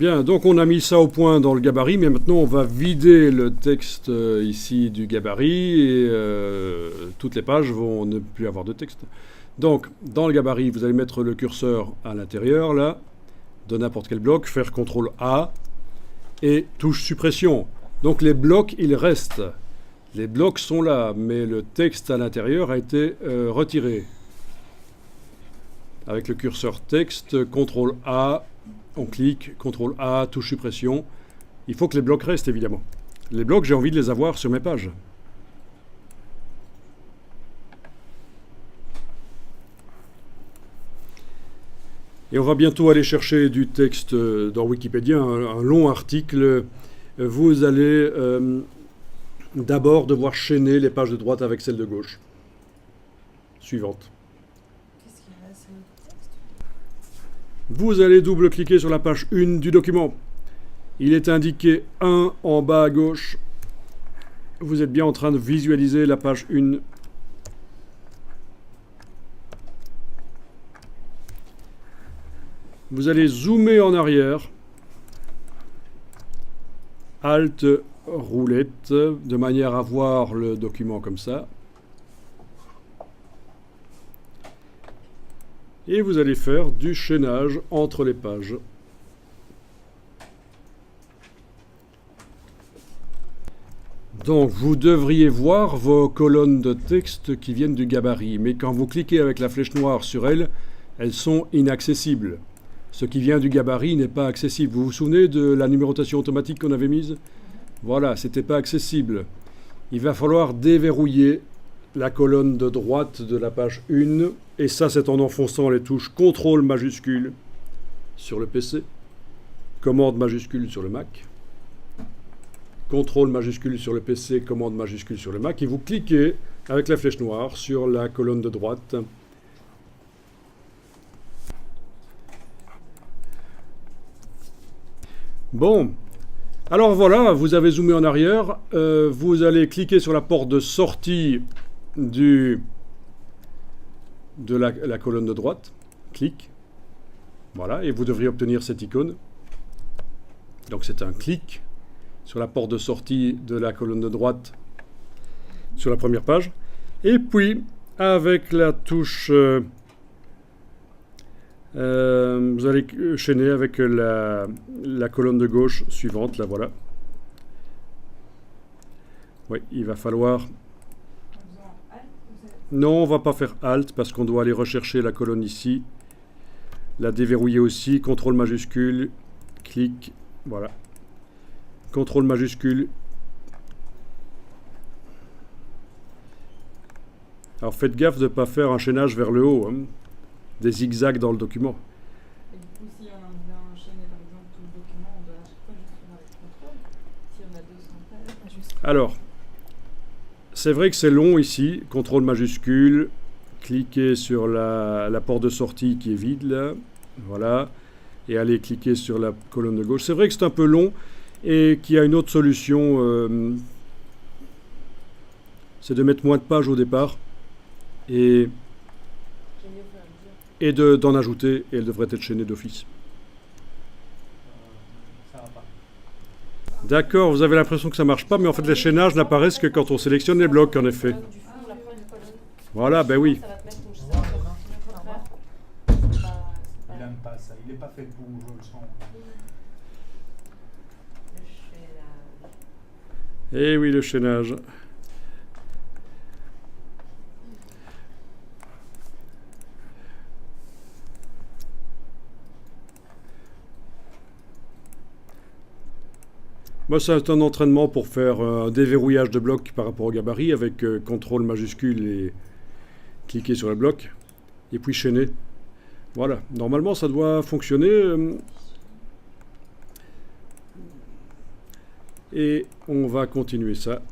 Bien, donc on a mis ça au point dans le gabarit, mais maintenant on va vider le texte ici du gabarit et toutes les pages vont ne plus avoir de texte. Donc, dans le gabarit, vous allez mettre le curseur à l'intérieur, là, de n'importe quel bloc, faire CTRL A et touche suppression. Donc les blocs, ils restent. Les blocs sont là, mais le texte à l'intérieur a été retiré. Avec le curseur texte, CTRL A, on clique, CTRL A, touche suppression. Il faut que les blocs restent, évidemment. Les blocs, j'ai envie de les avoir sur mes pages. Et on va bientôt aller chercher du texte dans Wikipédia, un long article. Vous allez d'abord devoir chaîner les pages de droite avec celles de gauche. Suivante. Qu'est-ce qu'il y a, c'est le texte? Vous allez double-cliquer sur la page 1 du document. Il est indiqué 1 en bas à gauche. Vous êtes bien en train de visualiser la page 1. Vous allez zoomer en arrière. Alt roulette, de manière à voir le document comme ça. Et vous allez faire du chaînage entre les pages. Donc vous devriez voir vos colonnes de texte qui viennent du gabarit, mais quand vous cliquez avec la flèche noire sur elles, elles sont inaccessibles. Ce qui vient du gabarit n'est pas accessible. Vous vous souvenez de la numérotation automatique qu'on avait mise ? Voilà, c'était pas accessible. Il va falloir déverrouiller la colonne de droite de la page 1, et ça c'est en enfonçant les touches CTRL majuscule sur le PC, commande majuscule sur le Mac, CTRL majuscule sur le PC, commande majuscule sur le Mac, et vous cliquez avec la flèche noire sur la colonne de droite. Bon, alors voilà, vous avez zoomé en arrière, vous allez cliquer sur la porte de sortie de la colonne de droite, clic, voilà, et vous devriez obtenir cette icône. Donc c'est un clic sur la porte de sortie de la colonne de droite sur la première page, et puis avec la touche... vous allez chaîner avec la colonne de gauche suivante, là voilà. Oui, il va falloir... Non, on va pas faire Alt parce qu'on doit aller rechercher la colonne ici. La déverrouiller aussi, CTRL majuscule, clic, voilà. CTRL majuscule. Alors faites gaffe de ne pas faire un chaînage vers le haut, hein. Des zigzags dans le document. Et du coup, si on a bien enchaîné par exemple tout le document, on doit à chaque fois juste faire avec contrôle. Si on a 200 pages, juste... Alors, c'est vrai que c'est long ici. CTRL majuscule, cliquez sur la porte de sortie qui est vide là, voilà, et allez cliquer sur la colonne de gauche. C'est vrai que c'est un peu long et qu'il y a une autre solution, c'est de mettre moins de pages au départ et d'en ajouter, et elle devrait être chaînée d'office. Ça va pas. D'accord, vous avez l'impression que ça marche pas, mais en fait les chaînages n'apparaissent que quand on sélectionne les blocs, en effet. Voilà, ben oui. Il n'aime pas ça, il n'est pas fait pour, je le sens. Eh oui, le chaînage. Moi, c'est un entraînement pour faire un déverrouillage de blocs par rapport au gabarit avec CTRL majuscule et cliquer sur le bloc et puis chaîner. Voilà, normalement ça doit fonctionner. Et on va continuer ça.